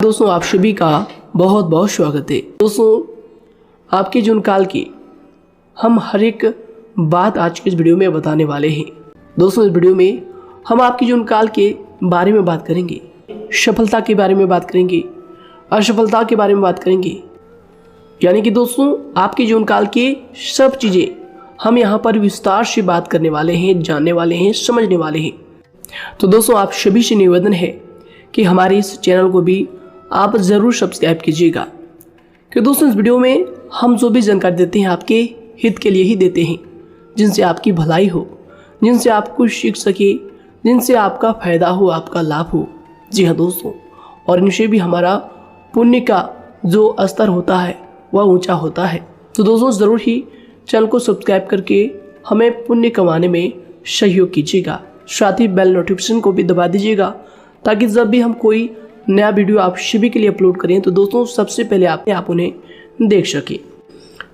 दोस्तों आप सभी का बहुत बहुत स्वागत है। दोस्तों आपके जीवन काल की हम हर एक बात आज के इस वीडियो में बताने वाले हैं। दोस्तों इस वीडियो में हम आपके जीवन काल के बारे में बात करेंगे, सफलता के बारे में बात करेंगे, असफलता के बारे में बात करेंगे। यानी कि दोस्तों आपके जीवन काल की सब चीज़ें हम यहाँ पर विस्तार से बात करने वाले हैं, जानने वाले हैं, समझने वाले हैं। तो दोस्तों आप सभी से निवेदन है कि हमारे इस चैनल को भी आप ज़रूर सब्सक्राइब कीजिएगा, कि दोस्तों इस वीडियो में हम जो भी जानकारी देते हैं आपके हित के लिए ही देते हैं, जिनसे आपकी भलाई हो, जिनसे आप कुछ सीख सके, जिनसे आपका फ़ायदा हो, आपका लाभ हो। जी हाँ दोस्तों, और इनसे भी हमारा पुण्य का जो स्तर होता है वह ऊंचा होता है। तो दोस्तों ज़रूर ही चैनल को सब्सक्राइब करके हमें पुण्य कमाने में सहयोग कीजिएगा। साथ ही बेल नोटिफिकेशन को भी दबा दीजिएगा, ताकि जब भी हम कोई नया वीडियो आप सभी के लिए अपलोड करें तो दोस्तों सबसे पहले आप उन्हें देख सके।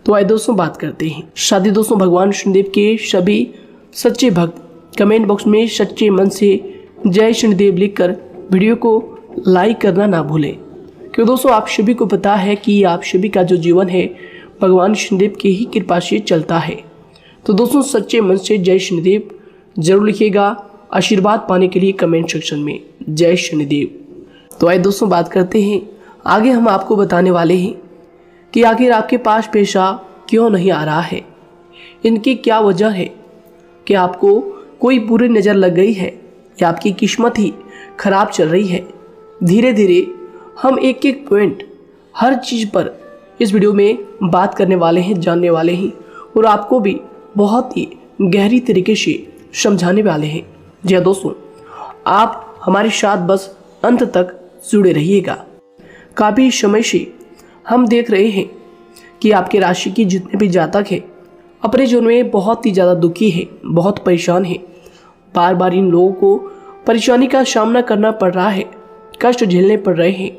तो आइए दोस्तों बात करते हैं। साथ ही दोस्तों भगवान शनिदेव के सभी सच्चे भक्त कमेंट बॉक्स में सच्चे मन से जय शनिदेव लिखकर वीडियो को लाइक करना ना भूलें, क्योंकि दोस्तों आप सभी को पता है कि आप सभी का जो जीवन है भगवान शनिदेव की ही कृपा से चलता है। तो दोस्तों सच्चे मन से जय शनिदेव जरूर लिखिएगा, आशीर्वाद पाने के लिए कमेंट सेक्शन में जय शनिदेव। तो आइए दोस्तों बात करते हैं। आगे हम आपको बताने वाले हैं कि आखिर आपके पास पैसा क्यों नहीं आ रहा है, इनकी क्या वजह है, कि आपको कोई बुरी नज़र लग गई है या आपकी किस्मत ही खराब चल रही है। धीरे धीरे हम एक एक पॉइंट हर चीज़ पर इस वीडियो में बात करने वाले हैं, जानने वाले हैं, और आपको भी बहुत ही गहरी तरीके से समझाने वाले हैं। जी हाँ दोस्तों, आप हमारे साथ बस अंत तक जुड़े रहिएगा। काफ़ी समय से हम देख रहे हैं कि आपके राशि की जितने भी जातक हैं अपने जीवन में बहुत ही ज़्यादा दुखी है, बहुत परेशान है। बार बार इन लोगों को परेशानी का सामना करना पड़ रहा है, कष्ट झेलने पड़ रहे हैं।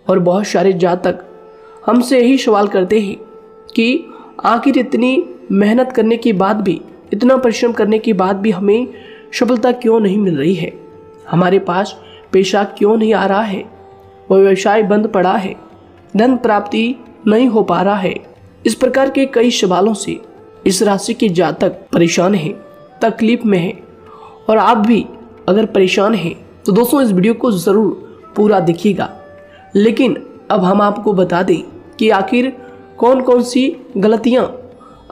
और बहुत सारे जातक हमसे यही सवाल करते हैं कि आखिर इतनी मेहनत करने के बाद भी, इतना परिश्रम करने के बाद भी हमें सफलता क्यों नहीं मिल रही है, हमारे पास पैसा क्यों नहीं आ रहा है, वह व्यवसाय बंद पड़ा है, धन प्राप्ति नहीं हो पा रहा है। इस प्रकार के कई सवालों से इस राशि के जातक परेशान हैं, तकलीफ में हैं। और आप भी अगर परेशान हैं तो दोस्तों इस वीडियो को ज़रूर पूरा देखिएगा। लेकिन अब हम आपको बता दें कि आखिर कौन कौन सी गलतियां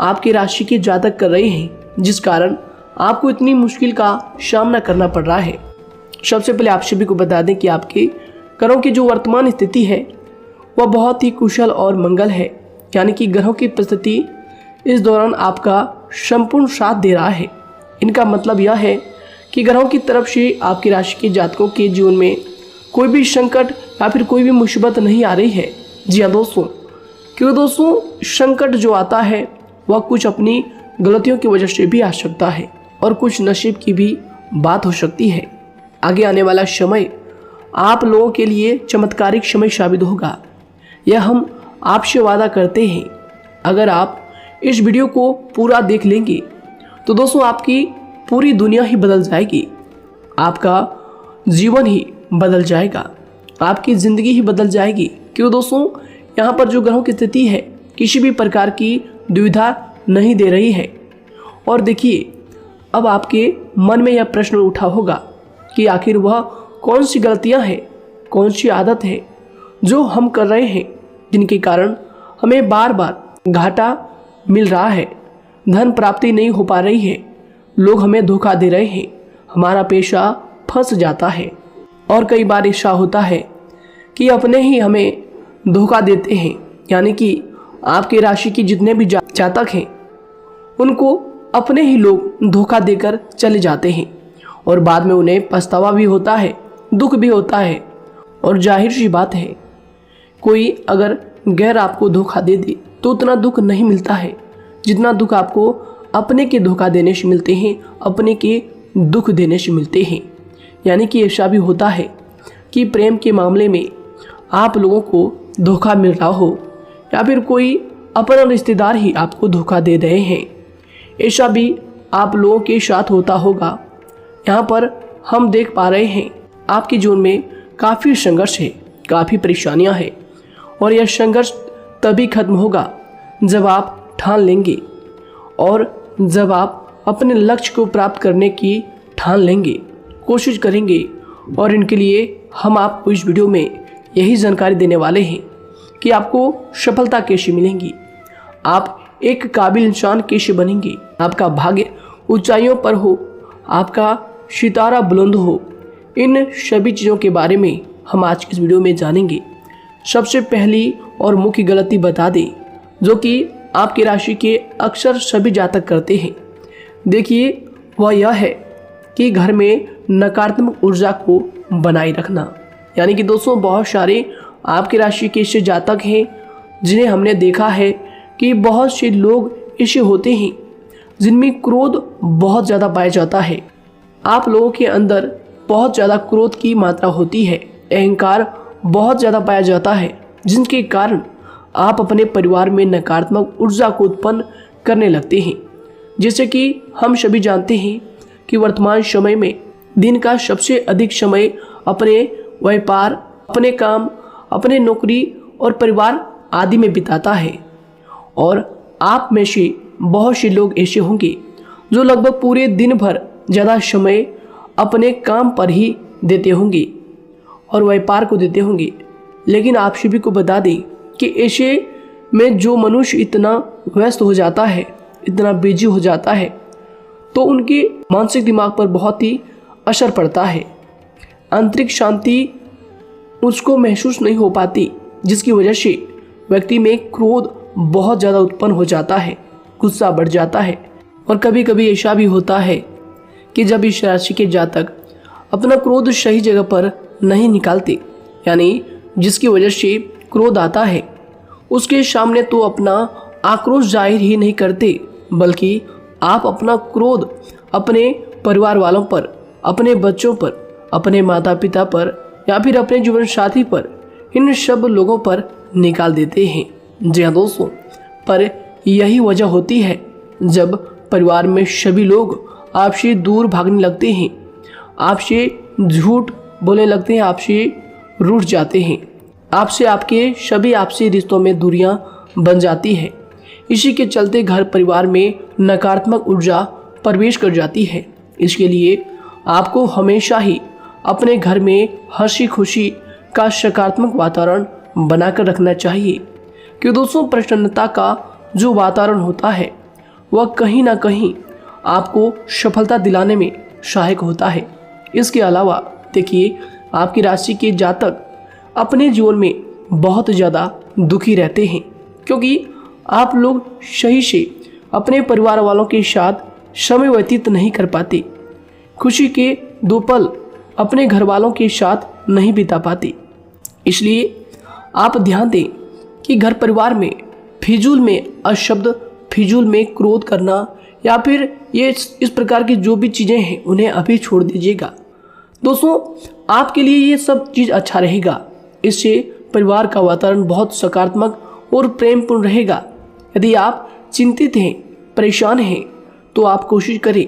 आपकी राशि के जातक कर रहे हैं, जिस कारण आपको इतनी मुश्किल का सामना करना पड़ रहा है। सबसे पहले आप सभी को बता दें कि आपके ग्रहों की जो वर्तमान स्थिति है वह बहुत ही कुशल और मंगल है। यानी कि ग्रहों की परिस्थिति इस दौरान आपका संपूर्ण साथ दे रहा है। इनका मतलब यह है कि ग्रहों की तरफ से आपकी राशि के जातकों के जीवन में कोई भी संकट या फिर कोई भी मुसीबत नहीं आ रही है। जी हाँ दोस्तों, क्योंकि दोस्तों संकट जो आता है वह कुछ अपनी गलतियों की वजह से भी आ सकता है, और कुछ नसीब की भी बात हो सकती है। आगे आने वाला समय आप लोगों के लिए चमत्कारिक समय साबित होगा, यह हम आपसे वादा करते हैं। अगर आप इस वीडियो को पूरा देख लेंगे तो दोस्तों आपकी पूरी दुनिया ही बदल जाएगी, आपका जीवन ही बदल जाएगा, आपकी ज़िंदगी ही बदल जाएगी। क्यों दोस्तों यहाँ पर जो ग्रहों की स्थिति है किसी भी प्रकार की दुविधा नहीं दे रही है। और देखिए अब आपके मन में यह प्रश्न उठा होगा कि आखिर वह कौन सी गलतियां हैं, कौन सी आदत है जो हम कर रहे हैं, जिनके कारण हमें बार बार घाटा मिल रहा है, धन प्राप्ति नहीं हो पा रही है, लोग हमें धोखा दे रहे हैं, हमारा पैसा फंस जाता है। और कई बार ऐसा होता है कि अपने ही हमें धोखा देते हैं। यानी कि आपकी राशि की जितने भी जातक हैं उनको अपने ही लोग धोखा देकर चले जाते हैं, और बाद में उन्हें पछतावा भी होता है, दुख भी होता है। और जाहिर सी बात है, कोई अगर गैर आपको धोखा दे दे तो उतना दुख नहीं मिलता है जितना दुख आपको अपने के धोखा देने से मिलते हैं, अपने के दुख देने से मिलते हैं। यानी कि ऐसा भी होता है कि प्रेम के मामले में आप लोगों को धोखा मिल रहा हो, या फिर कोई अपना रिश्तेदार ही आपको धोखा दे रहे हैं। ऐसा भी आप लोगों के साथ होता होगा। यहाँ पर हम देख पा रहे हैं आपके जीवन में काफ़ी संघर्ष है, काफ़ी परेशानियां हैं और यह संघर्ष तभी खत्म होगा जब आप ठान लेंगे और जब आप अपने लक्ष्य को प्राप्त करने की ठान लेंगे, कोशिश करेंगे। और इनके लिए हम आपको इस वीडियो में यही जानकारी देने वाले हैं कि आपको सफलता कैसे मिलेंगी, आप एक काबिल इंसान कैसे बनेंगे, आपका भाग्य ऊंचाइयों पर हो, आपका सितारा बुलंद हो। इन सभी चीज़ों के बारे में हम आज की इस वीडियो में जानेंगे। सबसे पहली और मुख्य गलती बता दें जो कि आपकी राशि के अक्सर सभी जातक करते हैं, देखिए वह यह है कि घर में नकारात्मक ऊर्जा को बनाए रखना। यानी कि दोस्तों, बहुत सारे आपकी राशि के ऐसे जातक हैं जिन्हें हमने देखा है कि बहुत से लोग ऐसे होते हैं जिनमें क्रोध बहुत ज़्यादा पाया जाता है। आप लोगों के अंदर बहुत ज़्यादा क्रोध की मात्रा होती है, अहंकार बहुत ज़्यादा पाया जाता है, जिनके कारण आप अपने परिवार में नकारात्मक ऊर्जा को उत्पन्न करने लगते हैं। जैसे कि हम सभी जानते हैं कि वर्तमान समय में दिन का सबसे अधिक समय अपने व्यापार, अपने काम, अपने नौकरी और परिवार आदि में बिताता है। और आप में से बहुत से लोग ऐसे होंगे जो लगभग पूरे दिन भर ज़्यादा समय अपने काम पर ही देते होंगे और व्यापार को देते होंगे। लेकिन आप सभी को बता दें कि ऐसे में जो मनुष्य इतना व्यस्त हो जाता है, इतना बिजी हो जाता है, तो उनके मानसिक दिमाग पर बहुत ही असर पड़ता है। आंतरिक शांति उसको महसूस नहीं हो पाती, जिसकी वजह से व्यक्ति में क्रोध बहुत ज़्यादा उत्पन्न हो जाता है, गुस्सा बढ़ जाता है। और कभी कभी ऐसा भी होता है कि जब इस राशि के जातक अपना क्रोध सही जगह पर नहीं निकालते, यानी जिसकी वजह से क्रोध आता है, उसके सामने तो अपना आक्रोश जाहिर ही नहीं करते, बल्कि आप अपना क्रोध अपने परिवार वालों पर, अपने बच्चों पर, अपने माता पिता पर या फिर अपने जीवन साथी पर, इन सब लोगों पर निकाल देते हैं। जी हाँ दोस्तों, पर यही वजह होती है जब परिवार में सभी लोग आपसे दूर भागने लगते हैं, आपसे झूठ बोलने लगते हैं, आपसे रूठ जाते हैं, आपसे आपके सभी आपसी रिश्तों में दूरियां बन जाती है। इसी के चलते घर परिवार में नकारात्मक ऊर्जा प्रवेश कर जाती है। इसके लिए आपको हमेशा ही अपने घर में हंसी खुशी का सकारात्मक वातावरण बनाकर रखना चाहिए। कि दोस्तों, प्रसन्नता का जो वातावरण होता है वह कहीं ना कहीं आपको सफलता दिलाने में सहायक होता है। इसके अलावा देखिए, आपकी राशि के जातक अपने जीवन में बहुत ज़्यादा दुखी रहते हैं, क्योंकि आप लोग सही से अपने परिवार वालों के साथ समय व्यतीत नहीं कर पाते, खुशी के दो पल अपने घर वालों के साथ नहीं बिता पाते। इसलिए आप ध्यान दें कि घर परिवार में फिजूल में अशब्द, फिजूल में क्रोध करना या फिर ये इस प्रकार की जो भी चीज़ें हैं उन्हें अभी छोड़ दीजिएगा। दोस्तों, आपके लिए ये सब चीज़ अच्छा रहेगा। इससे परिवार का वातावरण बहुत सकारात्मक और प्रेमपूर्ण रहेगा। यदि आप चिंतित हैं, परेशान हैं, तो आप कोशिश करें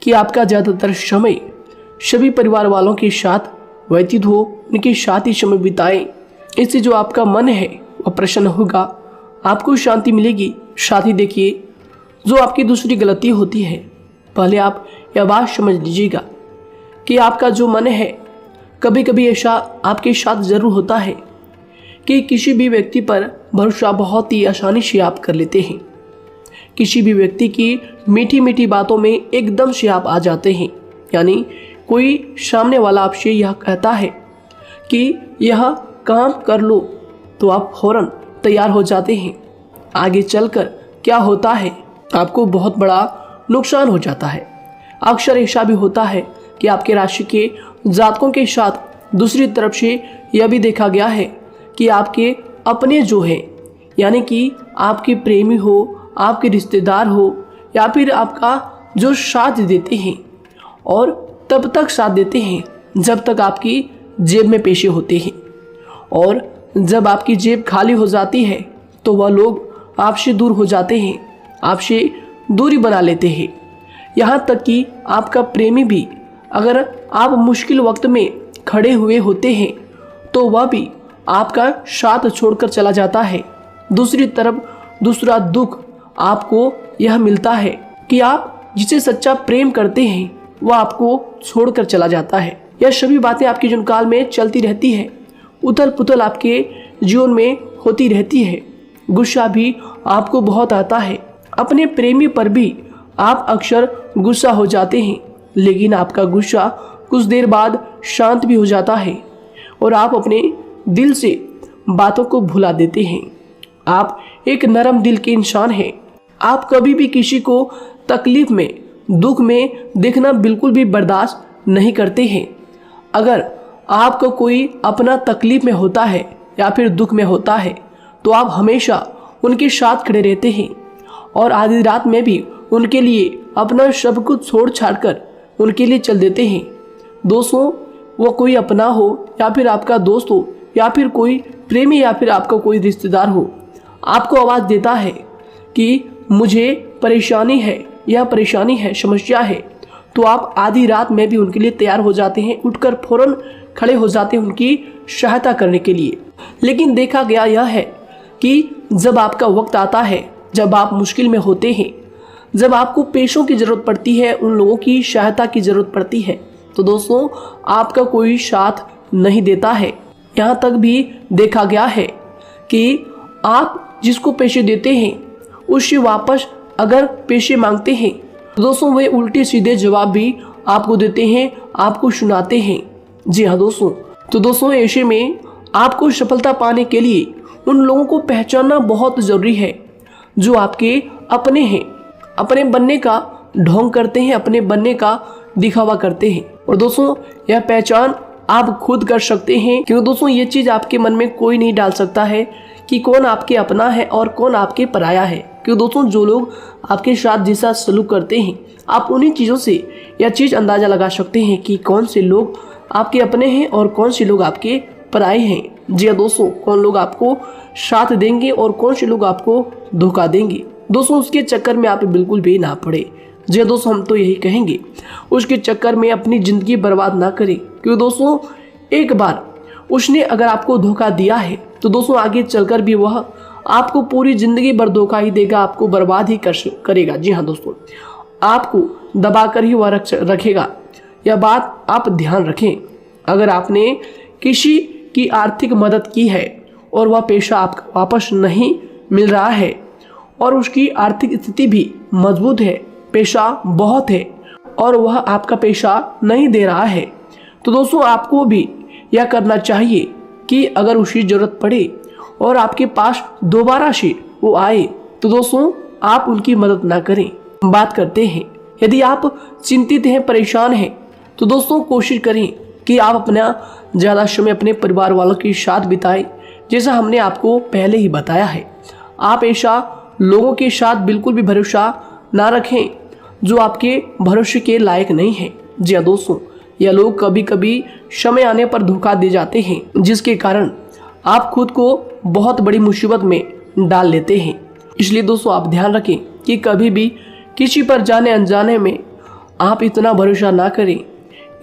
कि आपका ज़्यादातर समय सभी परिवार वालों के साथ व्यतीत हो, उनके साथ ही समय बिताएं। इससे जो आपका मन है वह प्रसन्न होगा, आपको शांति मिलेगी। साथ ही देखिए, जो आपकी दूसरी गलती होती है, पहले आप यह बात समझ लीजिएगा कि आपका जो मन है, कभी कभी ऐसा आपके साथ ज़रूर होता है कि किसी भी व्यक्ति पर भरोसा बहुत ही आसानी से आप कर लेते हैं। किसी भी व्यक्ति की मीठी मीठी बातों में एकदम से आप आ जाते हैं। यानी कोई सामने वाला आपसे यह कहता है कि यह काम कर लो, तो आप फौरन तैयार हो जाते हैं। आगे चलकर क्या होता है, आपको बहुत बड़ा नुकसान हो जाता है। अक्सर ऐसा भी होता है कि आपके राशि के जातकों के साथ दूसरी तरफ से यह भी देखा गया है कि आपके अपने जो हैं, यानी कि आपके प्रेमी हो, आपके रिश्तेदार हो या फिर आपका जो साथ देते हैं, और तब तक साथ देते हैं जब तक आपकी जेब में पैसे होते हैं, और जब आपकी जेब खाली हो जाती है तो वह लोग आपसे दूर हो जाते हैं, आपसे दूरी बना लेते हैं। यहाँ तक कि आपका प्रेमी भी, अगर आप मुश्किल वक्त में खड़े हुए होते हैं तो वह भी आपका साथ छोड़कर चला जाता है। दूसरी तरफ दूसरा दुख आपको यह मिलता है कि आप जिसे सच्चा प्रेम करते हैं वह आपको छोड़कर चला जाता है। यह सभी बातें आपके जीवन काल में चलती रहती है। उथल पुथल आपके जीवन में होती रहती है। गुस्सा भी आपको बहुत आता है। अपने प्रेमी पर भी आप अक्सर गुस्सा हो जाते हैं, लेकिन आपका गुस्सा कुछ देर बाद शांत भी हो जाता है और आप अपने दिल से बातों को भुला देते हैं। आप एक नरम दिल के इंसान हैं। आप कभी भी किसी को तकलीफ में, दुख में देखना बिल्कुल भी बर्दाश्त नहीं करते हैं। अगर आपको कोई अपना तकलीफ में होता है या फिर दुख में होता है तो आप हमेशा उनके साथ खड़े रहते हैं और आधी रात में भी उनके लिए अपना सब कुछ छोड़ छाड़ कर उनके लिए चल देते हैं। दोस्तों, वो कोई अपना हो या फिर आपका दोस्त हो या फिर कोई प्रेमी या फिर आपका कोई रिश्तेदार हो, आपको आवाज़ देता है कि मुझे परेशानी है, यह परेशानी है, समस्या है, तो आप आधी रात में भी उनके लिए तैयार हो जाते हैं, उठकर फौरन खड़े हो जाते हैं उनकी सहायता करने के लिए। लेकिन देखा गया यह है कि जब आपका वक्त आता है, जब आप मुश्किल में होते हैं, जब आपको पैसों की ज़रूरत पड़ती है, उन लोगों की सहायता की ज़रूरत पड़ती है, तो दोस्तों आपका कोई साथ नहीं देता है। यहाँ तक भी देखा गया है कि आप जिसको पैसे देते हैं उससे वापस अगर पैसे मांगते हैं तो दोस्तों वे उल्टे सीधे जवाब भी आपको देते हैं, आपको सुनाते हैं। जी हाँ दोस्तों, तो दोस्तों ऐसे में आपको सफलता पाने के लिए उन लोगों को पहचानना बहुत ज़रूरी है जो आपके अपने हैं, अपने बनने का ढोंग करते हैं, अपने बनने का दिखावा करते हैं। और दोस्तों यह पहचान आप खुद कर सकते हैं, क्योंकि दोस्तों ये चीज़ आपके मन में कोई नहीं डाल सकता है कि कौन आपके अपना है और कौन आपके पराया है। क्योंकि दोस्तों जो लोग आपके साथ जैसा सलूक करते हैं, आप उन्हीं चीज़ों से यह चीज़ अंदाज़ा लगा सकते हैं कि कौन से लोग आपके अपने हैं और कौन से लोग आपके पराए हैं। जी हाँ दोस्तों, कौन लोग आपको साथ देंगे और कौन से लोग आपको धोखा देंगे। दोस्तों उसके चक्कर में आप बिल्कुल भी ना पड़े। जी हाँ दोस्तों, हम तो यही कहेंगे उसके चक्कर में अपनी ज़िंदगी बर्बाद ना करें, क्योंकि दोस्तों एक बार उसने अगर आपको धोखा दिया है तो दोस्तों आगे चलकर भी वह आपको पूरी ज़िंदगी भर धोखा ही देगा, आपको बर्बाद ही करेगा। जी हाँ दोस्तों, आपको दबा कर ही वह रखेगा। यह बात आप ध्यान रखें। अगर आपने किसी की आर्थिक मदद की है और वह पैसा आपको वापस नहीं मिल रहा है और उसकी आर्थिक स्थिति भी मजबूत है, पैसा बहुत है और वह आपका पैसा नहीं दे रहा है, तो दोस्तों आपको भी यह करना चाहिए कि अगर उसकी ज़रूरत पड़े और आपके पास दोबारा से वो आए तो दोस्तों आप उनकी मदद ना करें। बात करते हैं, यदि आप चिंतित हैं, परेशान हैं, तो दोस्तों कोशिश करें कि आप अपना ज़्यादा समय अपने परिवार वालों के साथ बिताएं, जैसा हमने आपको पहले ही बताया है। आप ऐसा लोगों के साथ बिल्कुल भी भरोसा ना रखें जो आपके भरोसे के लायक नहीं है। जी हाँ दोस्तों, यह लोग कभी कभी समय आने पर धोखा दे जाते हैं, जिसके कारण आप खुद को बहुत बड़ी मुसीबत में डाल लेते हैं। इसलिए दोस्तों आप ध्यान रखें कि कभी भी किसी पर जाने अनजाने में आप इतना भरोसा ना करें,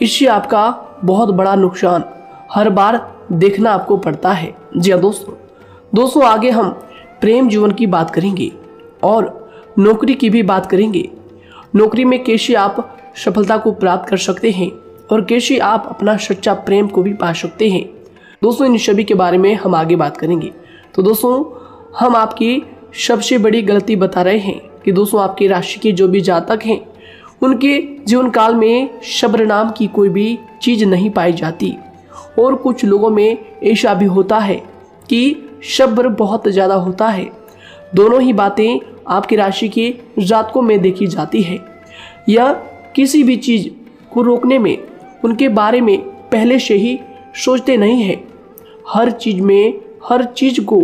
इससे आपका बहुत बड़ा नुकसान हर बार देखना आपको पड़ता है। जी हाँ दोस्तों आगे हम प्रेम जीवन की बात करेंगे और नौकरी की भी बात करेंगे। नौकरी में कैसे आप सफलता को प्राप्त कर सकते हैं और कैसे आप अपना सच्चा प्रेम को भी पा सकते हैं। दोस्तों इन सभी के बारे में हम आगे बात करेंगे। तो दोस्तों हम आपकी सबसे बड़ी गलती बता रहे हैं कि दोस्तों आपकी राशि के जो भी जातक हैं उनके जीवन काल में सब्र नाम की कोई भी चीज़ नहीं पाई जाती, और कुछ लोगों में ऐसा भी होता है कि सब्र बहुत ज़्यादा होता है। दोनों ही बातें आपकी राशि के जातकों में देखी जाती है। या किसी भी चीज़ को रोकने में उनके बारे में पहले से ही सोचते नहीं हैं, हर चीज़ को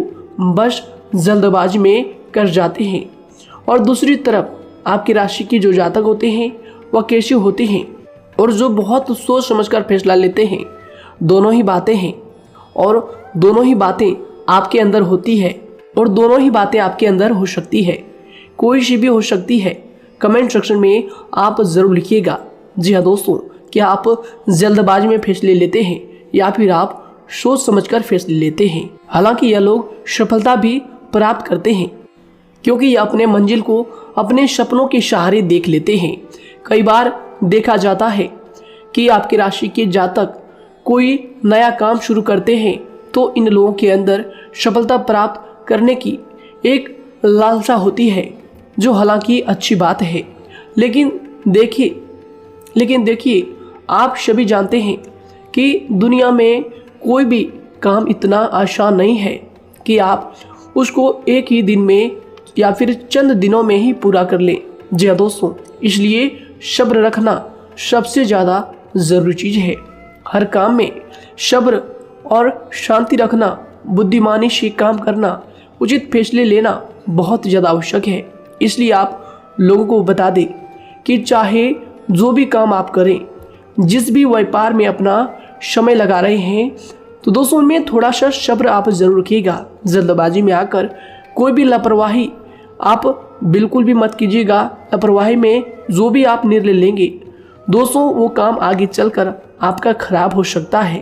बस जल्दबाजी में कर जाते हैं। और दूसरी तरफ आपकी राशि के जो जातक होते हैं वह कैसे होते हैं और जो बहुत सोच समझकर फैसला लेते हैं। दोनों ही बातें हैं और दोनों ही बातें आपके अंदर होती है और दोनों ही बातें आपके अंदर हो सकती है, कोई सी भी हो सकती है। कमेंट सेक्शन में आप ज़रूर लिखिएगा। जी हाँ दोस्तों, क्या आप जल्दबाजी में फैसले लेते हैं या फिर आप सोच समझकर फैसले लेते हैं। हालांकि यह लोग सफलता भी प्राप्त करते हैं क्योंकि यह अपने मंजिल को अपने सपनों के सहारे देख लेते हैं। कई बार देखा जाता है कि आपकी राशि के जातक कोई नया काम शुरू करते हैं तो इन लोगों के अंदर सफलता प्राप्त करने की एक लालसा होती है, जो हालांकि अच्छी बात है। लेकिन देखिए आप सभी जानते हैं कि दुनिया में कोई भी काम इतना आसान नहीं है कि आप उसको एक ही दिन में या फिर चंद दिनों में ही पूरा कर लें। जी हाँ दोस्तों, इसलिए सब्र रखना सबसे ज़्यादा ज़रूरी चीज़ है। हर काम में सब्र और शांति रखना, बुद्धिमानी से काम करना, उचित फैसले लेना बहुत ज़्यादा आवश्यक है। इसलिए आप लोगों को बता दें कि चाहे जो भी काम आप करें, जिस भी व्यापार में अपना समय लगा रहे हैं, तो दोस्तों उनमें थोड़ा सा सब्र आप जरूर रखिएगा। जल्दबाजी में आकर कोई भी लापरवाही आप बिल्कुल भी मत कीजिएगा। लापरवाही में जो भी आप निर्णय लेंगे दोस्तों, वो काम आगे चलकर आपका खराब हो सकता है।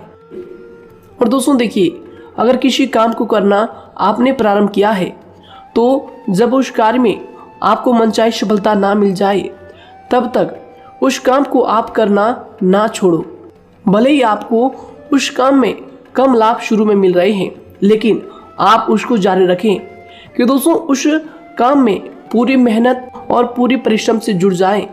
और दोस्तों देखिए, अगर किसी काम को करना आपने प्रारंभ किया है तो जब उस कार्य में आपको मनचाही सफलता ना मिल जाए तब तक उस काम को आप करना ना छोड़ो। भले ही आपको उस काम में कम लाभ शुरू में मिल रहे हैं, लेकिन आप उसको जारी रखें कि दोस्तों उस काम में पूरी मेहनत और पूरी परिश्रम से जुड़ जाएं,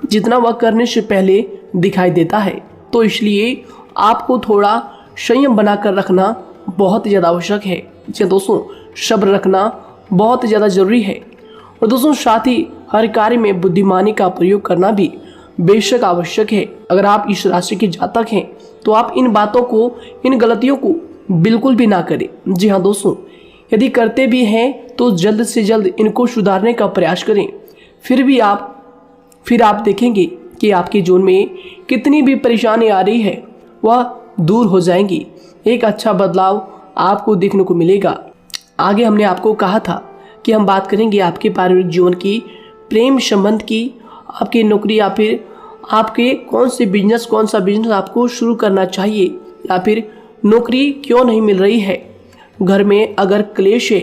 जितना वह करने से पहले दिखाई देता है। तो इसलिए आपको थोड़ा संयम बनाकर रखना बहुत ज़्यादा आवश्यक है। जी दोस्तों, सब्र रखना बहुत ज़्यादा ज़रूरी है। और दोस्तों साथ ही हर कार्य में बुद्धिमानी का प्रयोग करना भी बेशक आवश्यक है। अगर आप इस राशि के जातक हैं तो आप इन बातों को, इन गलतियों को बिल्कुल भी ना करें। जी हाँ दोस्तों, यदि करते भी हैं तो जल्द से जल्द इनको सुधारने का प्रयास करें। फिर आप देखेंगे कि आपके जीवन में कितनी भी परेशानी आ रही है वह दूर हो जाएंगी। एक अच्छा बदलाव आपको देखने को मिलेगा। आगे हमने आपको कहा था कि हम बात करेंगे आपके पारिवारिक जीवन की, प्रेम संबंध की, आपकी नौकरी या फिर आपके कौन सा बिजनेस आपको शुरू करना चाहिए, या फिर नौकरी क्यों नहीं मिल रही है, घर में अगर क्लेश है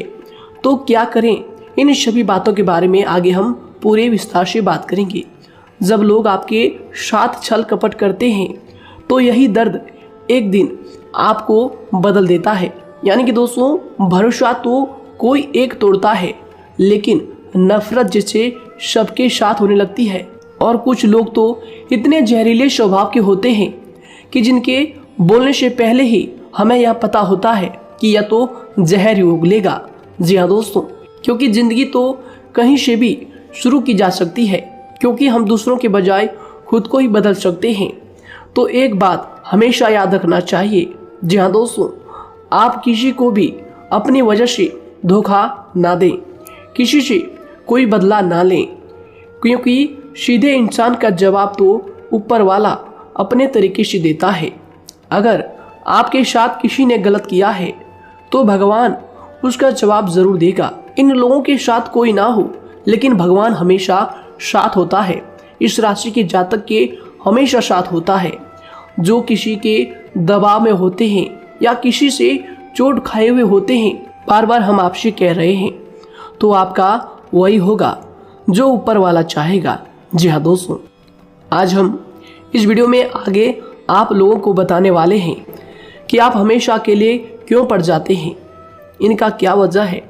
तो क्या करें। इन सभी बातों के बारे में आगे हम पूरे विस्तार से बात करेंगे। जब लोग आपके साथ छल कपट करते हैं तो यही दर्द एक दिन आपको बदल देता है। यानी कि दोस्तों, भरोसा तो कोई एक तोड़ता है, लेकिन नफरत जैसे सबके साथ होने लगती है। और कुछ लोग तो इतने जहरीले स्वभाव के होते हैं कि जिनके बोलने से पहले ही हमें यह पता होता है कि यह तो जहर ही उगलेगा। जी हाँ दोस्तों, क्योंकि ज़िंदगी तो कहीं से भी शुरू की जा सकती है, क्योंकि हम दूसरों के बजाय खुद को ही बदल सकते हैं। तो एक बात हमेशा याद रखना चाहिए। जी हाँ दोस्तों, आप किसी को भी अपनी वजह से धोखा ना दें, किसी से कोई बदला ना लें, क्योंकि सीधे इंसान का जवाब तो ऊपर वाला अपने तरीके से देता है। अगर आपके साथ किसी ने गलत किया है तो भगवान उसका जवाब ज़रूर देगा। इन लोगों के साथ कोई ना हो, लेकिन भगवान हमेशा साथ होता है। इस राशि के जातक के हमेशा साथ होता है। जो किसी के दबाव में होते हैं या किसी से चोट खाए हुए होते हैं, बार बार हम आपसे कह रहे हैं, तो आपका वही होगा जो ऊपर वाला चाहेगा। जी हाँ दोस्तों, आज हम इस वीडियो में आगे आप लोगों को बताने वाले हैं कि आप हमेशा अकेले क्यों पड़ जाते हैं, इनका क्या वजह है,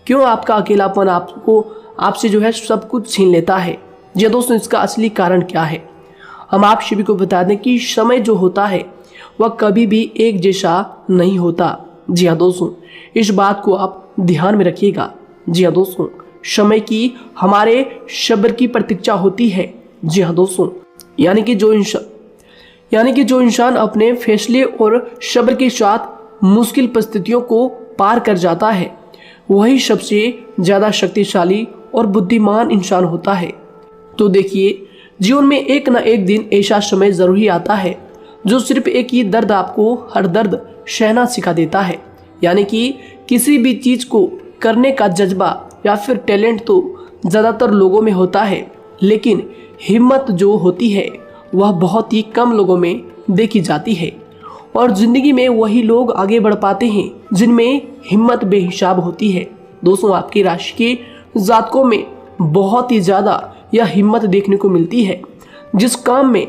क्यों आपका अकेलापन आपसे जो है सब कुछ छीन लेता है। जी हाँ दोस्तों, इसका असली कारण क्या है हम आप सभी को बता दें कि समय जो होता है वह कभी भी एक जैसा नहीं होता। जी हाँ दोस्तों, इस बात को आप ध्यान में रखिएगा। जी हाँ दोस्तों, समय की हमारे सब्र की प्रतीक्षा होती है। जी हाँ दोस्तों, यानी कि जो इंसान अपने फैसले और सब्र के साथ मुश्किल परिस्थितियों को पार कर जाता है, वही सबसे ज़्यादा शक्तिशाली और बुद्धिमान इंसान होता है। तो देखिए, जीवन में एक ना एक दिन ऐसा समय जरूर ही आता है जो सिर्फ एक ही दर्द आपको हर दर्द सहना सिखा देता है। यानी कि किसी भी चीज़ को करने का जज्बा या फिर टैलेंट तो ज़्यादातर लोगों में होता है, लेकिन हिम्मत जो होती है वह बहुत ही कम लोगों में देखी जाती है। और जिंदगी में वही लोग आगे बढ़ पाते हैं जिनमें हिम्मत बेहिसाब होती है। दोस्तों, आपकी राशि के जातकों में बहुत ही ज़्यादा यह हिम्मत देखने को मिलती है। जिस काम में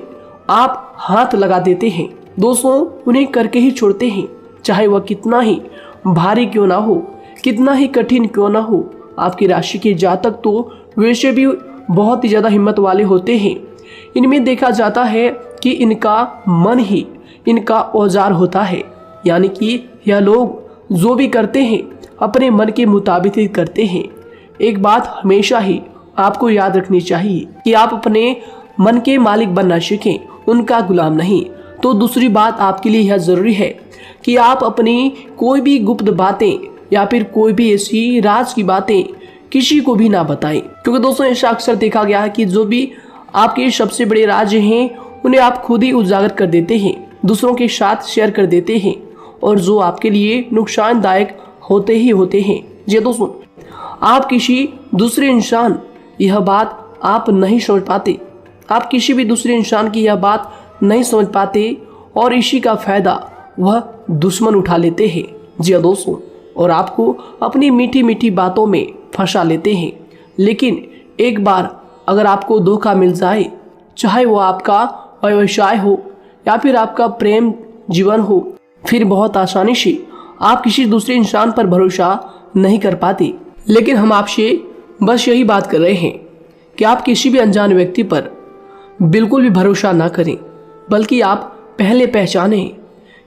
आप हाथ लगा देते हैं दोस्तों, उन्हें करके ही छोड़ते हैं, चाहे वह कितना ही भारी क्यों ना हो, कितना ही कठिन क्यों ना हो। आपकी राशि के जातक तो वैसे भी बहुत ही ज़्यादा हिम्मत वाले होते हैं। इनमें देखा जाता है कि इनका मन ही इनका औजार होता है, यानी कि यह लोग जो भी करते हैं अपने मन के मुताबिक ही करते हैं। एक बात हमेशा ही आपको याद रखनी चाहिए कि आप अपने मन के मालिक बनना सीखें, उनका गुलाम नहीं। तो दूसरी बात आपके लिए यह ज़रूरी है कि आप अपनी कोई भी गुप्त बातें या फिर कोई भी ऐसी राज की बातें किसी को भी ना बताएं, क्योंकि दोस्तों ऐसा अक्सर देखा गया है कि जो भी आपके सबसे बड़े राज हैं उन्हें आप खुद ही उजागर कर देते हैं, दूसरों के साथ शेयर कर देते हैं, और जो आपके लिए नुकसानदायक होते ही होते हैं। जी दोस्तों, आप किसी दूसरे इंसान यह बात आप नहीं समझ पाते, आप किसी भी दूसरे इंसान की यह बात नहीं समझ पाते, और इसी का फायदा वह दुश्मन उठा लेते हैं। जी दोस्तों, और आपको अपनी मीठी मीठी बातों में फंसा लेते हैं। लेकिन एक बार अगर आपको धोखा मिल जाए, चाहे वो आपका व्यवसाय हो या फिर आपका प्रेम जीवन हो, फिर बहुत आसानी से आप किसी दूसरे इंसान पर भरोसा नहीं कर पाते। लेकिन हम आपसे बस यही बात कर रहे हैं कि आप किसी भी अनजान व्यक्ति पर बिल्कुल भी भरोसा ना करें, बल्कि आप पहले पहचानें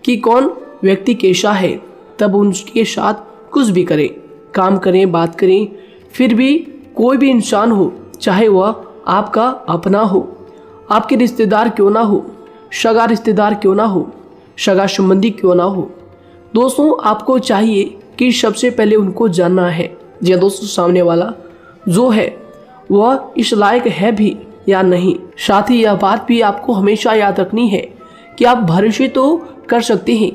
कि कौन व्यक्ति कैसा है, तब उनके साथ कुछ भी करें, काम करें, बात करें। फिर भी कोई भी इंसान हो, चाहे वह आपका अपना हो, आपके रिश्तेदार क्यों ना हो, सगा रिश्तेदार क्यों ना हो, सगा संबंधी क्यों ना हो, दोस्तों आपको चाहिए कि सबसे पहले उनको जानना है या दोस्तों सामने वाला जो है वह इस लायक है भी या नहीं। साथ ही यह बात भी आपको हमेशा याद रखनी है कि आप भरोसे तो कर सकते हैं,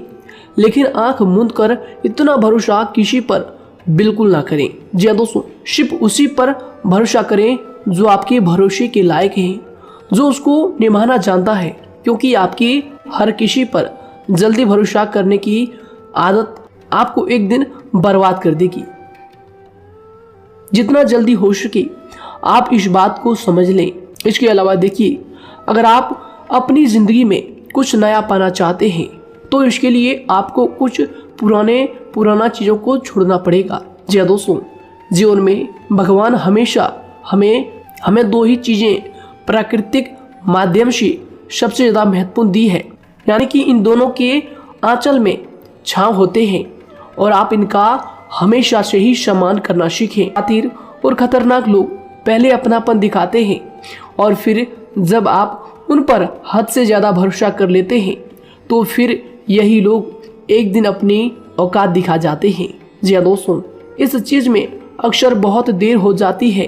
लेकिन आंख मूंद कर इतना भरोसा किसी पर बिल्कुल ना करें। जी दोस्तों, सिर्फ उसी पर भरोसा करें जो आपके भरोसे के लायक है, जो उसको निभाना जानता है, क्योंकि आपकी हर किसी पर जल्दी भरोसा करने की आदत आपको एक दिन बर्बाद कर देगी। जितना जल्दी हो सके आप इस बात को समझ लें। इसके अलावा देखिए, अगर आप अपनी ज़िंदगी में कुछ नया पाना चाहते हैं तो इसके लिए आपको कुछ पुराना चीज़ों को छोड़ना पड़ेगा। जी दोस्तों, जीवन में भगवान हमेशा हमें दो ही चीज़ें प्राकृतिक माध्यम से सबसे ज़्यादा महत्वपूर्ण दी है, यानी कि इन दोनों के आंचल में छांव होते हैं, और आप इनका हमेशा से ही सम्मान करना सीखें। खातिर और खतरनाक लोग पहले अपनापन दिखाते हैं, और फिर जब आप उन पर हद से ज़्यादा भरोसा कर लेते हैं तो फिर यही लोग एक दिन अपनी औकात दिखा जाते हैं। जी हाँ दोस्तों, इस चीज़ में अक्सर बहुत देर हो जाती है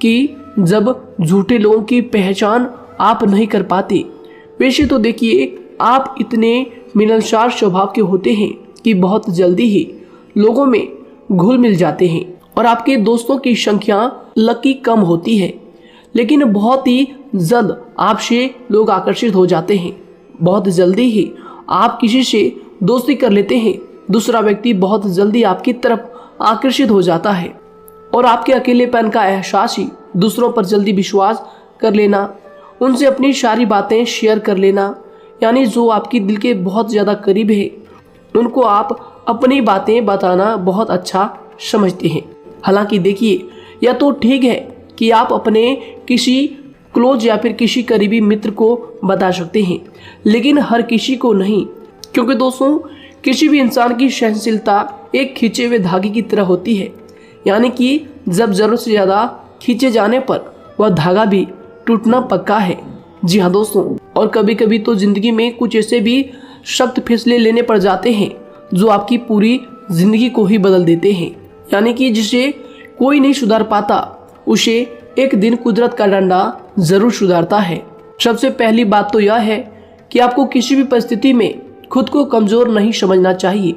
कि जब झूठे लोगों की पहचान आप नहीं कर पाते। वैसे तो देखिए, आप इतने मिलनसार स्वभाव के होते हैं कि बहुत जल्दी ही लोगों में घुल मिल जाते हैं, और आपके दोस्तों की संख्या लकी कम होती है, लेकिन बहुत ही जल्द आपसे लोग आकर्षित हो जाते हैं। बहुत जल्दी ही आप किसी से दोस्ती कर लेते हैं, दूसरा व्यक्ति बहुत जल्दी आपकी तरफ आकर्षित हो जाता है, और आपके अकेलेपन का एहसास ही दूसरों पर जल्दी विश्वास कर लेना, उनसे अपनी सारी बातें शेयर कर लेना, यानी जो आपकी दिल के बहुत ज़्यादा करीब है उनको आप अपनी बातें बताना बहुत अच्छा समझते हैं। हालांकि देखिए, यह तो ठीक है कि आप अपने किसी क्लोज या फिर किसी करीबी मित्र को बता सकते हैं, लेकिन हर किसी को नहीं, क्योंकि दोस्तों किसी भी इंसान की सहनशीलता एक खींचे हुए धागे की तरह होती है, यानी कि जब ज़रूरत से ज़्यादा खींचे जाने पर वह धागा भी टूटना पक्का है। जी हाँ दोस्तों, और कभी कभी तो ज़िंदगी में कुछ ऐसे भी सख्त फैसले लेने पड़ जाते हैं जो आपकी पूरी ज़िंदगी को ही बदल देते हैं, यानी कि जिसे कोई नहीं सुधार पाता उसे एक दिन कुदरत का डंडा ज़रूर सुधारता है। सबसे पहली बात तो यह है कि आपको किसी भी परिस्थिति में खुद को कमज़ोर नहीं समझना चाहिए,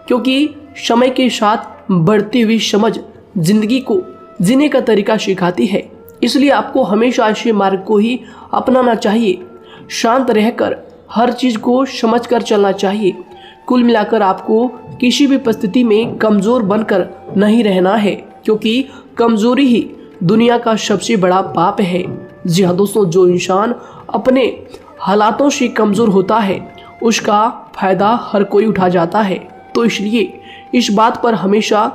क्योंकि समय के साथ बढ़ती हुई समझ जिंदगी को जीने का तरीका सिखाती है। इसलिए आपको हमेशा ऐसे मार्ग को ही अपनाना चाहिए। शांत रहकर हर चीज़ को समझ कर चलना चाहिए। कुल मिलाकर आपको किसी भी परिस्थिति में कमज़ोर बनकर नहीं रहना है, क्योंकि कमज़ोरी ही दुनिया का सबसे बड़ा पाप है। जी हाँ दोस्तों, जो इंसान अपने हालातों से कमज़ोर होता है उसका फ़ायदा हर कोई उठा जाता है। तो इसलिए इस बात पर हमेशा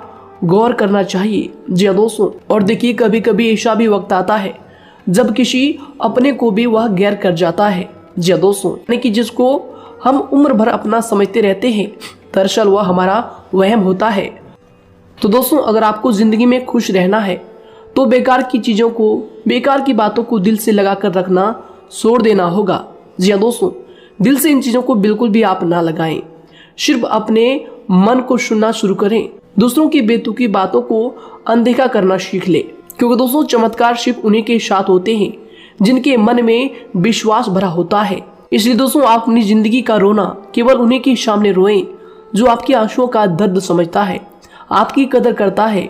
गौर करना चाहिए। जी हाँ दोस्तों, और देखिए कभी कभी ऐसा भी वक्त आता है जब किसी अपने को भी वह गैर कर जाता है। जी हाँ दोस्तों, यानी कि जिसको हम उम्र भर अपना समझते रहते हैं, दरअसल वह हमारा वहम होता है। तो दोस्तों, अगर आपको ज़िंदगी में खुश रहना है तो बेकार की चीज़ों को, बेकार की बातों को दिल से लगा कर रखना छोड़ देना होगा। जी हाँ दोस्तों, दिल से इन चीज़ों को बिल्कुल भी आप ना लगाएं। सिर्फ अपने मन को सुनना शुरू करें। दूसरों की बेतुकी बातों को अनदेखा करना सीख ले, क्योंकि दोस्तों चमत्कार सिर्फ उन्हीं के साथ होते हैं जिनके मन में विश्वास भरा होता है। इसलिए दोस्तों, आप अपनी जिंदगी का रोना केवल उन्हीं के सामने रोएं जो आपके आंसुओं का दर्द समझता है, आपकी कदर करता है,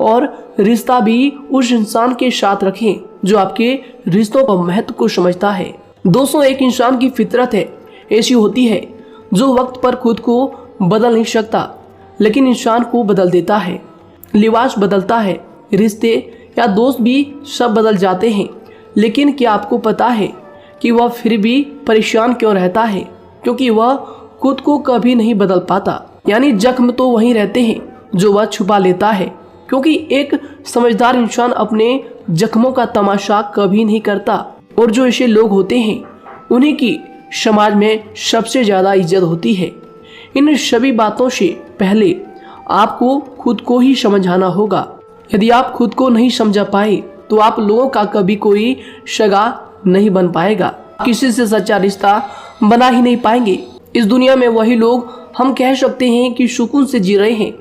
और रिश्ता भी उस इंसान के साथ रखें जो आपके रिश्तों का महत्व को समझता है। दोस्तों, एक इंसान की फितरत है, ऐसी होती है जो वक्त पर खुद को बदल नहीं सकता लेकिन इंसान को बदल देता है। लिबास बदलता है, रिश्ते या दोस्त भी सब बदल जाते हैं, लेकिन क्या आपको पता है कि वह फिर भी परेशान क्यों रहता है? क्योंकि वह खुद को कभी नहीं बदल पाता। यानी जख्म तो वहीं रहते हैं जो वह छुपा लेता है, क्योंकि एक समझदार इंसान अपने जख्मों का तमाशा कभी नहीं करता। और जो ऐसे लोग होते हैं उन्हीं की समाज में सबसे ज़्यादा इज्जत होती है। इन सभी बातों से पहले आपको खुद को ही समझाना होगा। यदि आप खुद को नहीं समझा पाए तो आप लोगों का कभी कोई सगा नहीं बन पाएगा, किसी से सच्चा रिश्ता बना ही नहीं पाएंगे। इस दुनिया में वही लोग हम कह सकते हैं कि सुकून से जी रहे हैं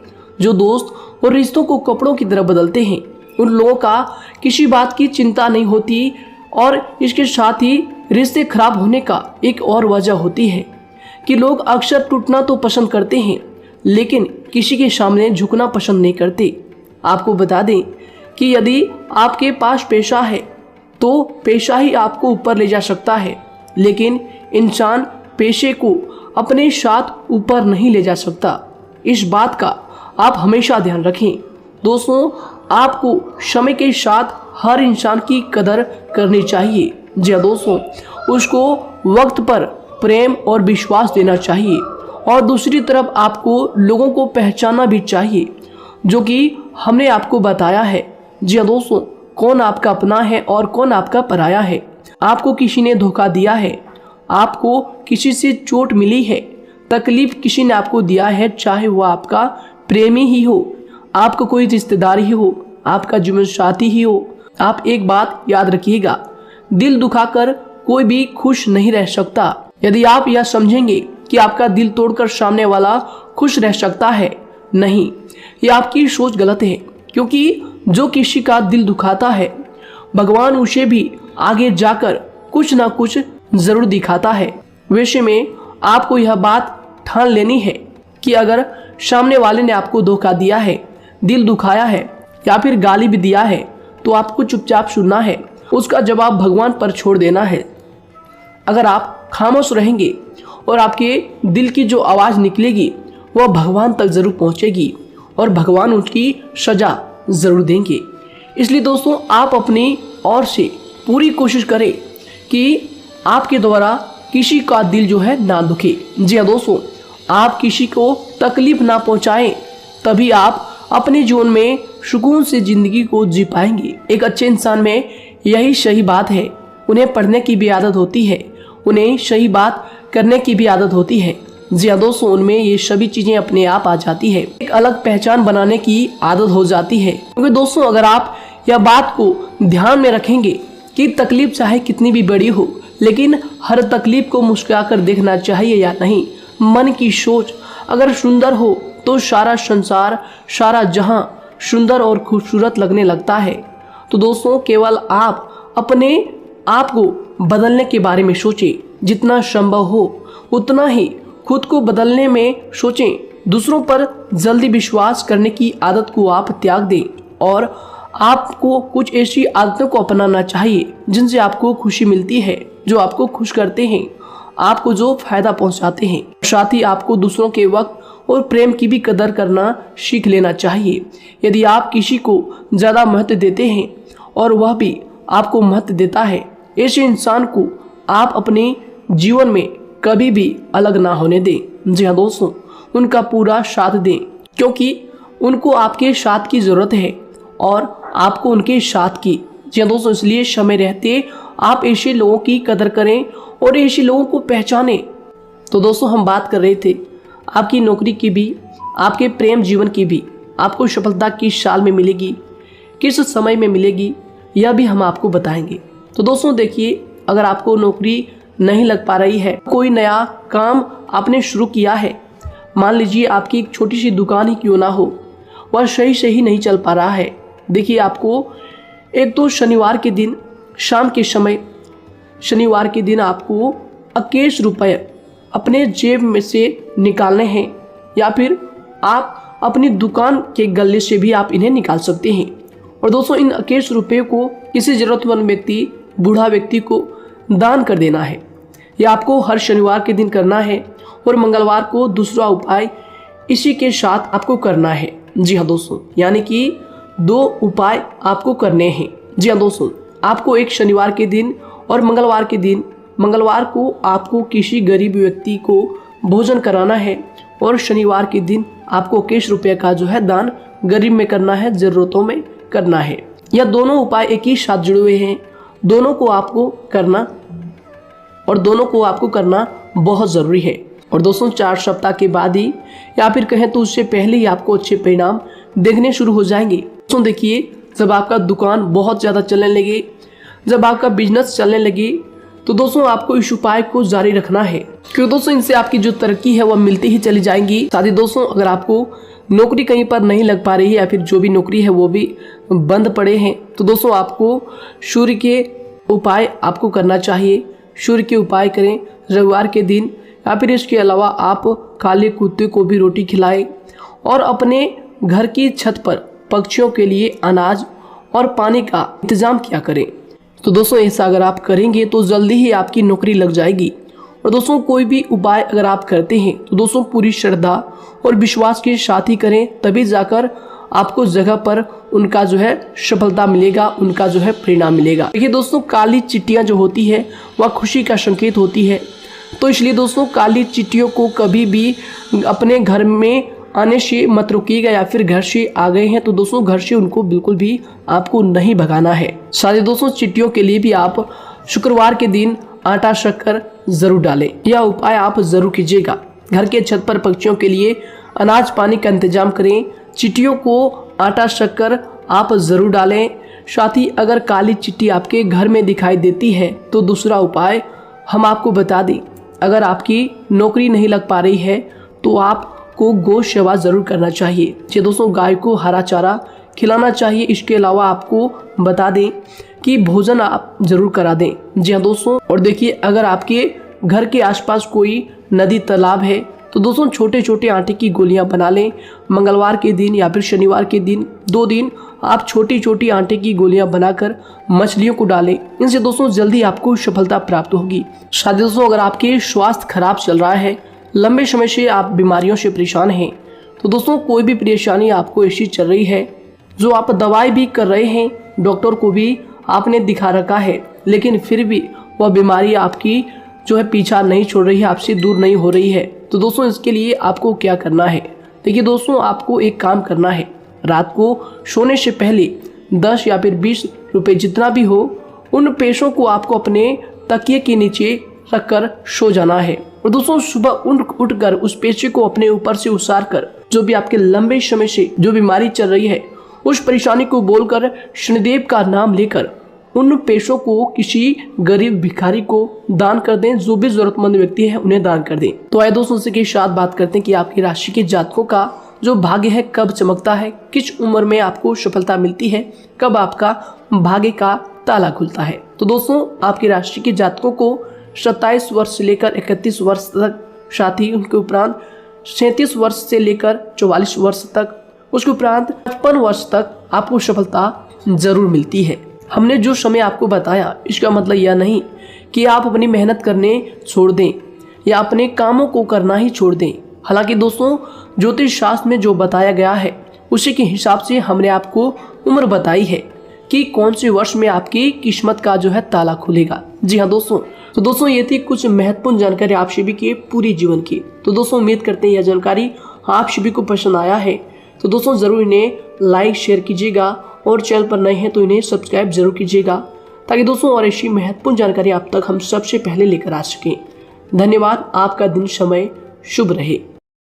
जो दोस्त और रिश्तों को कपड़ों की तरह बदलते हैं। उन लोगों का किसी बात की चिंता नहीं होती, और इसके साथ ही रिश्ते खराब होने का एक और वजह होती है कि लोग अक्सर टूटना तो पसंद करते हैं लेकिन किसी के सामने झुकना पसंद नहीं करते। आपको बता दें कि यदि आपके पास पैसा है तो पैसा ही आपको ऊपर ले जा सकता है, लेकिन इंसान पैसे को अपने साथ ऊपर नहीं ले जा सकता। इस बात का आप हमेशा ध्यान रखें। दोस्तों, आपको समय के साथ हर इंसान की कदर करनी चाहिए। जी हाँ दोस्तों, उसको वक्त पर प्रेम और विश्वास देना चाहिए, और दूसरी तरफ आपको लोगों को पहचानना भी चाहिए जो कि हमने आपको बताया है। जी हाँ दोस्तों, कौन आपका अपना है और कौन आपका पराया है। आपको किसी ने धोखा दिया है, आपको किसी से चोट मिली है, तकलीफ किसी ने आपको दिया है, चाहे वो आपका प्रेमी ही हो, आपका कोई रिश्तेदार ही हो, आपका जीवन साथी ही हो। आप एक बात याद रखिएगा, दिल दुखाकर कोई भी खुश नहीं रह सकता। यदि आप यह समझेंगे कि आपका दिल तोड़कर सामने वाला खुश रह सकता है, नहीं, यह आपकी सोच गलत है, क्योंकि जो किसी का दिल दुखाता है भगवान उसे भी आगे जाकर कुछ ना कुछ जरूर दिखाता है। वैसे में आपको यह बात ठान लेनी है कि अगर सामने वाले ने आपको धोखा दिया है, दिल दुखाया है या फिर गाली भी दिया है, तो आपको चुपचाप सुनना है, उसका जवाब भगवान पर छोड़ देना है। अगर आप खामोश रहेंगे और आपके दिल की जो आवाज़ निकलेगी वह भगवान तक ज़रूर पहुंचेगी और भगवान उसकी सज़ा ज़रूर देंगे। इसलिए दोस्तों, आप अपनी ओर से पूरी कोशिश करें कि आपके द्वारा किसी का दिल जो है ना दुखे। जी हाँ दोस्तों, आप किसी को तकलीफ ना पहुंचाएं, तभी आप अपने जीवन में सुकून से ज़िंदगी को जी पाएंगे। एक अच्छे इंसान में यही सही बात है, उन्हें पढ़ने की भी आदत होती है, उन्हें सही बात करने की भी आदत होती है। जी हाँ दोस्तों, उनमें ये सभी चीज़ें अपने आप आ जाती है, एक अलग पहचान बनाने की आदत हो जाती है। क्योंकि दोस्तों, अगर आप यह बात को ध्यान में रखेंगे कि तकलीफ चाहे कितनी भी बड़ी हो, लेकिन हर तकलीफ को मुस्कुराकर देखना चाहिए या नहीं। मन की सोच अगर सुंदर हो तो सारा संसार, सारा जहां सुंदर और खूबसूरत लगने लगता है। तो दोस्तों, केवल आप अपने आप को बदलने के बारे में सोचें, जितना संभव हो उतना ही खुद को बदलने में सोचें। दूसरों पर जल्दी विश्वास करने की आदत को आप त्याग दें, और आपको कुछ ऐसी आदतों को अपनाना चाहिए जिनसे आपको खुशी मिलती है, जो आपको खुश करते हैं। आपको जो फायदा पहुंचाते हैं। साथ ही आपको दूसरों के वक्त और प्रेम की भी कदर करना सीख लेना चाहिए। यदि आप किसी को ज़्यादा महत्व देते हैं और वह भी आपको महत्व देता है, ऐसे इंसान को आप अपने जीवन में कभी भी अलग ना होने दें। जी हाँ दोस्तों, उनका पूरा साथ दें, क्योंकि उनको आपके साथ की ज़रूरत है और आपको उनके साथ की। जी हाँ दोस्तों, इसलिए समय रहते आप ऐसे लोगों की कदर करें और ऐसे लोगों को पहचानें। तो दोस्तों, हम बात कर रहे थे आपकी नौकरी की भी, आपके प्रेम जीवन की भी। आपको सफलता किस साल में मिलेगी, किस समय में मिलेगी, यह भी हम आपको बताएंगे। तो दोस्तों देखिए, अगर आपको नौकरी नहीं लग पा रही है, कोई नया काम आपने शुरू किया है, मान लीजिए आपकी एक छोटी सी दुकान ही क्यों ना हो, वह सही से ही नहीं चल पा रहा है। देखिए, आपको एक तो शनिवार के दिन शाम के समय, शनिवार के दिन आपको 21 रुपये अपने जेब में से निकालने हैं, या फिर आप अपनी दुकान के गले से भी आप इन्हें निकाल सकते हैं। और दोस्तों, इन 21 रुपये को किसी ज़रूरतमंद व्यक्ति, बूढ़ा व्यक्ति को दान कर देना है। यह आपको हर शनिवार के दिन करना है और मंगलवार को दूसरा उपाय इसी के साथ आपको करना है। जी हाँ दोस्तों, यानी कि 2 उपाय आपको करने हैं। जी हाँ दोस्तों, आपको एक शनिवार के दिन और मंगलवार के दिन, मंगलवार को आपको किसी गरीब व्यक्ति को भोजन कराना है और शनिवार के दिन आपको 21 रुपये का जो है दान गरीब में करना है, ज़रूरतों में करना है। यह दोनों उपाय एक ही साथ जुड़े हुए हैं, दोनों को आपको करना और दोनों को आपको करना बहुत ज़रूरी है। और दोस्तों, 4 सप्ताह के बाद ही, या फिर कहें तो उससे पहले ही आपको अच्छे परिणाम देखने शुरू हो जाएंगे। दोस्तों देखिए, जब आपका दुकान बहुत ज़्यादा चलने लगे, जब आपका बिजनेस चलने लगे, तो दोस्तों आपको इस उपाय को जारी रखना है, क्योंकि दोस्तों इनसे आपकी जो तरक्की है वह मिलती ही चली जाएंगी। साथ ही दोस्तों, अगर आपको नौकरी कहीं पर नहीं लग पा रही है या फिर जो भी नौकरी है वो भी बंद पड़े हैं, तो दोस्तों आपको सूर्य के उपाय आपको करना चाहिए। सूर्य के उपाय करें रविवार के दिन, या फिर इसके अलावा आप काले कुत्ते को भी रोटी खिलाएं और अपने घर की छत पर पक्षियों के लिए अनाज और पानी का इंतजाम किया करें। तो दोस्तों, ऐसा अगर आप करेंगे तो जल्दी ही आपकी नौकरी लग जाएगी। और दोस्तों, कोई भी उपाय अगर आप करते हैं तो दोस्तों पूरी श्रद्धा और विश्वास के साथ ही करें, तभी जाकर आपको जगह पर उनका जो है सफलता मिलेगा, उनका जो है परिणाम मिलेगा। देखिए दोस्तों, काली चिट्टियाँ जो होती है वह खुशी का संकेत होती है, तो इसलिए दोस्तों काली चिट्टियों को कभी भी अपने घर में आने से मत रोकिएगा, या फिर घर से आ गए हैं तो दोस्तों घर से उनको बिल्कुल भी आपको नहीं भगाना है। साथ ही दोस्तों, चिट्टियों के लिए भी आप शुक्रवार के दिन आटा शक्कर जरूर डालें, यह उपाय आप जरूर कीजिएगा। घर के छत पर पक्षियों के लिए अनाज पानी का इंतजाम करें, चिट्टियों को आटा शक्कर आप जरूर डालें। साथ ही अगर काली चिट्टी आपके घर में दिखाई देती है तो दूसरा उपाय हम आपको बता दें, अगर आपकी नौकरी नहीं लग पा रही है तो आपको गौ सेवा जरूर करना चाहिए। जी दोस्तों, गाय को हरा चारा खिलाना चाहिए। इसके अलावा आपको बता दें कि भोजन आप जरूर करा दें। जी हाँ दोस्तों, और देखिए, अगर आपके घर के आसपास कोई नदी तालाब है तो दोस्तों छोटे छोटे आटे की गोलियां बना लें। मंगलवार के दिन या फिर शनिवार के दिन 2 दिन आप छोटी छोटी आटे की गोलियां बनाकर मछलियों को डालें। इनसे दोस्तों जल्दी आपको सफलता प्राप्त होगी। साथ ही दोस्तों, अगर आपके स्वास्थ्य खराब चल रहा है, लंबे समय से आप बीमारियों से परेशान हैं, तो दोस्तों कोई भी परेशानी आपको ऐसी चल रही है जो आप दवाई भी कर रहे हैं, डॉक्टर को भी आपने दिखा रखा है, लेकिन फिर भी वह बीमारी आपकी जो है पीछा नहीं छोड़ रही है, आपसे दूर नहीं हो रही है, तो दोस्तों इसके लिए आपको क्या करना है। देखिए दोस्तों, आपको एक काम करना है, रात को सोने से पहले 10 या फिर 20 रुपए जितना भी हो, उन पैसों को आपको अपने तकिए के नीचे रखकर सो जाना है। और दोस्तों सुबह उठकर उस पैसे को अपने ऊपर से उतार कर, जो भी आपके लंबे समय से जो बीमारी चल रही है उस परेशानी को बोलकर शनिदेव का नाम लेकर उन पैसों को किसी गरीब भिखारी को दान कर दें। जो भी जरूरतमंद व्यक्ति है उन्हें दान कर दें। तो आइए दोस्तों इसी के साथ बात करते हैं कि आपकी राशि के जातकों का जो भाग्य है कब चमकता है, किस उम्र में आपको सफलता मिलती है, कब आपका भाग्य का ताला खुलता है। तो दोस्तों आपकी राशि के जातकों को 27 वर्ष से लेकर 31 वर्ष तक, साथ ही उनके उपरांत 37 वर्ष से लेकर 44 वर्ष तक, उसके उपरांत 55 वर्ष तक आपको सफलता जरूर मिलती है। हमने जो समय आपको बताया इसका मतलब यह नहीं कि आप अपनी मेहनत करने छोड़ दें या अपने कामों को करना ही छोड़ दें। हालांकि दोस्तों ज्योतिष शास्त्र में जो बताया गया है उसी के हिसाब से हमने आपको उम्र बताई है कि कौन से वर्ष में आपकी किस्मत का जो है ताला खुलेगा। जी हाँ दोस्तों, तो दोस्तों ये थी कुछ महत्वपूर्ण जानकारी आप सभी के पूरे जीवन की। तो दोस्तों उम्मीद करते हैं यह जानकारी आप सभी को पसंद आया है। तो दोस्तों जरूर इन्हें लाइक शेयर कीजिएगा और चैनल पर नए हैं तो इन्हें सब्सक्राइब जरूर कीजिएगा, ताकि दोस्तों और ऐसी महत्वपूर्ण जानकारी आप तक हम सबसे पहले लेकर आ सकें। धन्यवाद। आपका दिन समय शुभ रहे।